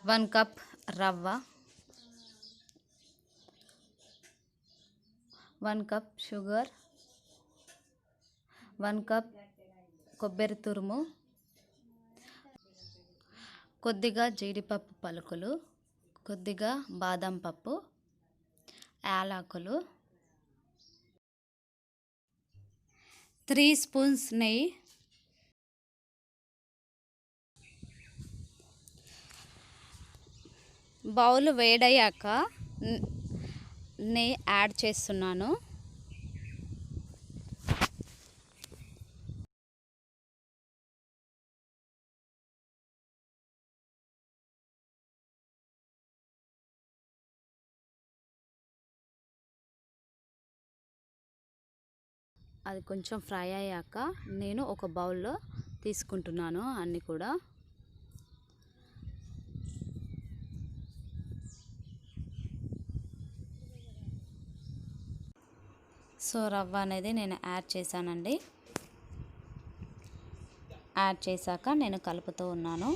1 cup రవ్వ, 1 cup sugar, 1 cup కొబ్బరి తురుము, కొద్దిగా జీడిపప్పు పలుకులు, కొద్దిగా బాదం పప్పు, యాలకులు, 3 స్పూన్స్ నెయ్యి, బౌల్ వేడయ్యాక నెయ్యి యాడ్ చేస్తున్నాను. అది కొంచెం ఫ్రై అయ్యాక నేను ఒక బౌల్లో తీసుకుంటున్నాను అన్నీ కూడా. సో రవ్వ అనేది నేను యాడ్ చేశానండి. యాడ్ చేశాక నేను కలుపుతూ ఉన్నాను.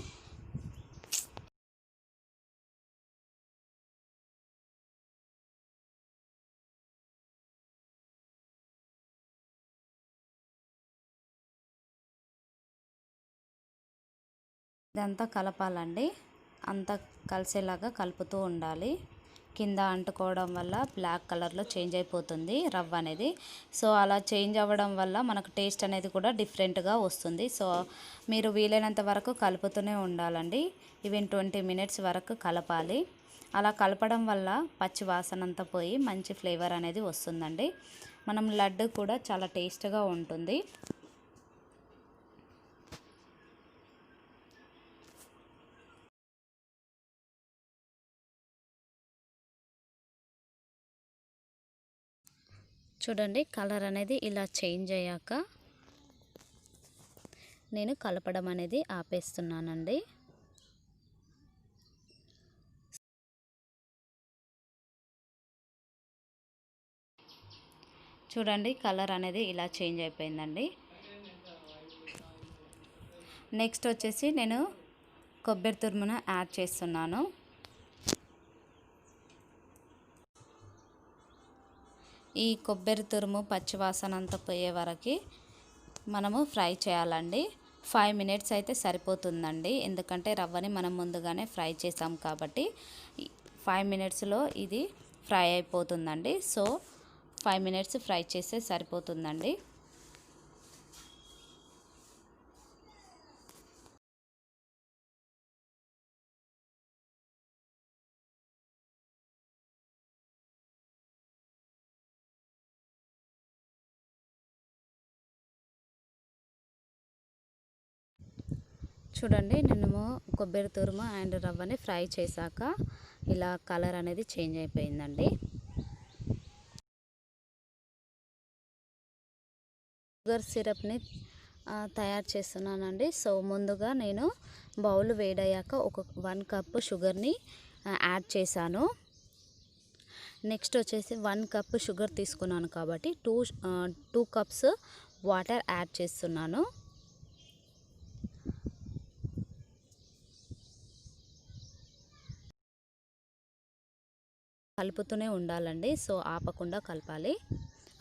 ఇదంతా కలపాలండి, అంతా కలిసేలాగా కలుపుతూ ఉండాలి. కింద అంటుకోవడం వల్ల బ్లాక్ కలర్లో చేంజ్ అయిపోతుంది రవ్వ అనేది. సో అలా చేంజ్ అవ్వడం వల్ల మనకు టేస్ట్ అనేది కూడా డిఫరెంట్గా వస్తుంది. సో మీరు వీలైనంత వరకు కలుపుతూనే ఉండాలండి. ఈవెన్ 20 మినిట్స్ వరకు కలపాలి. అలా కలపడం వల్ల పచ్చి వాసన అంతా పోయి మంచి ఫ్లేవర్ అనేది వస్తుందండి. మనం లడ్డు కూడా చాలా టేస్ట్గా ఉంటుంది. చూడండి, కలర్ అనేది ఇలా చేంజ్ అయ్యాక నేను కలపడం అనేది ఆపేస్తున్నానండి. చూడండి, కలర్ అనేది ఇలా చేంజ్ అయిపోయిందండి. నెక్స్ట్ వచ్చేసి నేను కొబ్బరి తురుమును యాడ్ చేస్తున్నాను. ఈ కొబ్బరి తురుము పచ్చివాసన అంతా పోయే వరకు మనము ఫ్రై చేయాలండి. 5 మినిట్స్ అయితే సరిపోతుందండి, ఎందుకంటే రవ్వని మనం ముందుగానే ఫ్రై చేసాం కాబట్టి 5 మినిట్స్లో ఇది ఫ్రై అయిపోతుందండి. సో 5 మినిట్స్ ఫ్రై చేస్తే సరిపోతుందండి. చూడండి, నేను కొబ్బరి తురుము అండ్ రవ్వని ఫ్రై చేశాక ఇలా కలర్ అనేది చేంజ్ అయిపోయిందండి. షుగర్ సిరప్ని తయారు చేస్తున్నానండి. సో ముందుగా నేను బౌల్ వేడయ్యాక ఒక 1 కప్ షుగర్ని యాడ్ చేశాను. నెక్స్ట్ వచ్చేసి 1 కప్ షుగర్ తీసుకున్నాను కాబట్టి 2 కప్స్ వాటర్ యాడ్ చేస్తున్నాను. కలుపుతూనే ఉండాలండి. సో ఆపకుండా కలపాలి,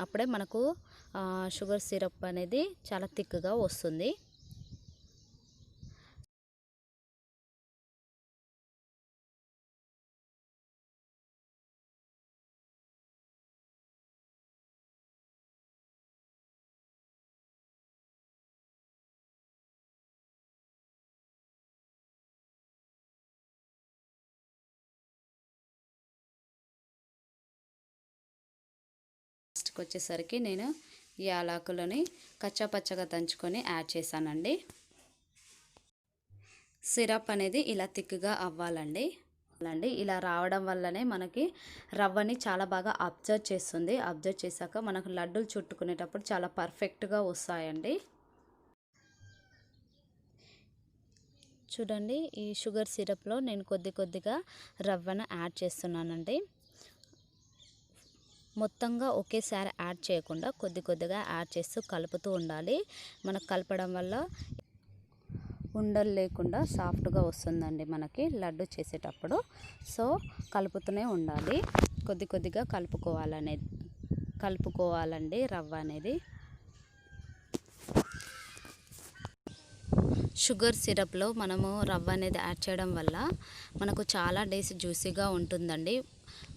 అప్పుడే మనకు షుగర్ సిరప్ అనేది చాలా థిక్గా వస్తుంది. లాస్ట్కి వచ్చేసరికి నేను యాలకులని కచ్చాపచ్చగా దంచుకొని యాడ్ చేశానండి. సిరప్ అనేది ఇలా థిక్గా అవ్వాలండి. ఇలా రావడం వల్లనే మనకి రవ్వని చాలా బాగా అబ్జర్వ్ చేస్తుంది. అబ్జర్వ్ చేశాక మనకు లడ్డూలు చుట్టుకునేటప్పుడు చాలా పర్ఫెక్ట్గా వస్తాయండి. చూడండి, ఈ షుగర్ సిరప్లో నేను కొద్దిగా రవ్వను యాడ్ చేస్తున్నానండి. మొత్తంగా ఒకేసారి యాడ్ చేయకుండా కొద్దిగా యాడ్ చేస్తూ కలుపుతూ ఉండాలి. మనకు కలపడం వల్ల ఉండలు లేకుండా సాఫ్ట్గా వస్తుందండి మనకి లడ్డు చేసేటప్పుడు. సో కలుపుతూనే ఉండాలి, కొద్ది కొద్దిగా కలుపుకోవాలండి రవ్వ అనేది. షుగర్ సిరప్లో మనము రవ్వ అనేది యాడ్ చేయడం వల్ల మనకు చాలా డేస్ జ్యూసీగా ఉంటుందండి.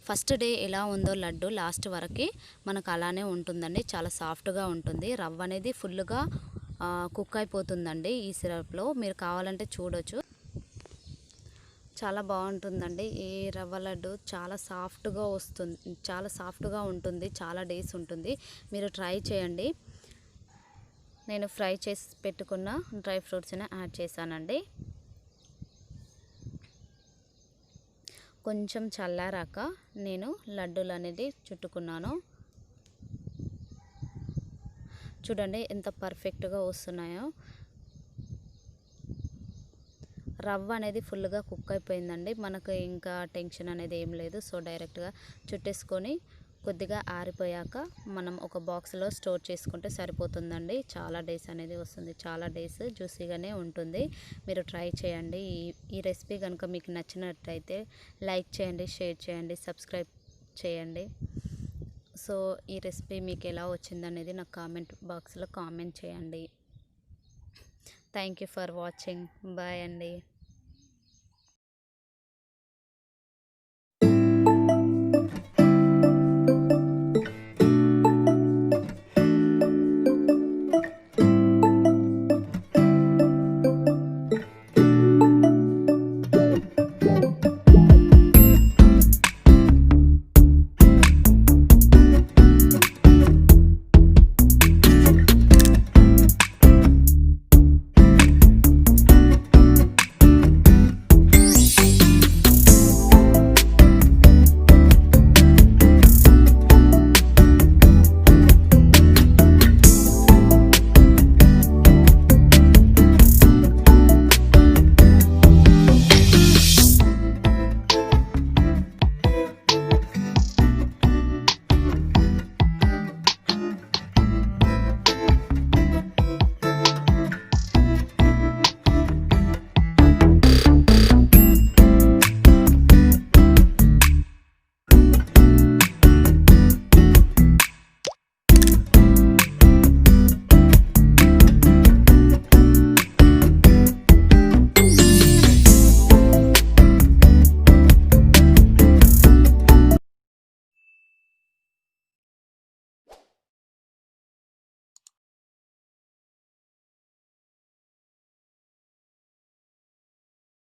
ఫస్ట్ డే ఎలా ఉందో లడ్డు లాస్ట్ వరకు మనకు అలానే ఉంటుందండి, చాలా సాఫ్ట్గా ఉంటుంది. రవ్వ అనేది ఫుల్గా కుక్ అయిపోతుందండి ఈ సిరప్లో. మీరు కావాలంటే చూడొచ్చు, చాలా బాగుంటుందండి. ఈ రవ్వ లడ్డు చాలా సాఫ్ట్గా వస్తుంది, చాలా సాఫ్ట్గా ఉంటుంది, చాలా డేస్ ఉంటుంది. మీరు ట్రై చేయండి. నేను ఫ్రై చేసి పెట్టుకున్న డ్రై ఫ్రూట్స్ని యాడ్ చేశానండి. కొంచెం చల్లారాక నేను లడ్డూలు అనేది చుట్టుకున్నాను. చూడండి ఎంత పర్ఫెక్ట్గా వస్తున్నాయో. రవ్వ అనేది ఫుల్గా కుక్ అయిపోయిందండి, మనకు ఇంకా టెన్షన్ అనేది ఏం లేదు. సో డైరెక్ట్గా చుట్టేసుకొని కొద్దిగా ఆరిపోయాక మనం ఒక బాక్స్లో స్టోర్ చేసుకుంటే సరిపోతుందండి. చాలా డేస్ అనేది వస్తుంది, చాలా డేస్ జ్యూసీగానే ఉంటుంది. మీరు ట్రై చేయండి. ఈ రెసిపీ కనుక మీకు నచ్చినట్టయితే లైక్ చేయండి, షేర్ చేయండి, సబ్స్క్రైబ్ చేయండి. సో ఈ రెసిపీ మీకు ఎలా వచ్చిందనేది నాకు కామెంట్ బాక్స్లో కామెంట్ చేయండి. Thank you for watching. Bye అండి.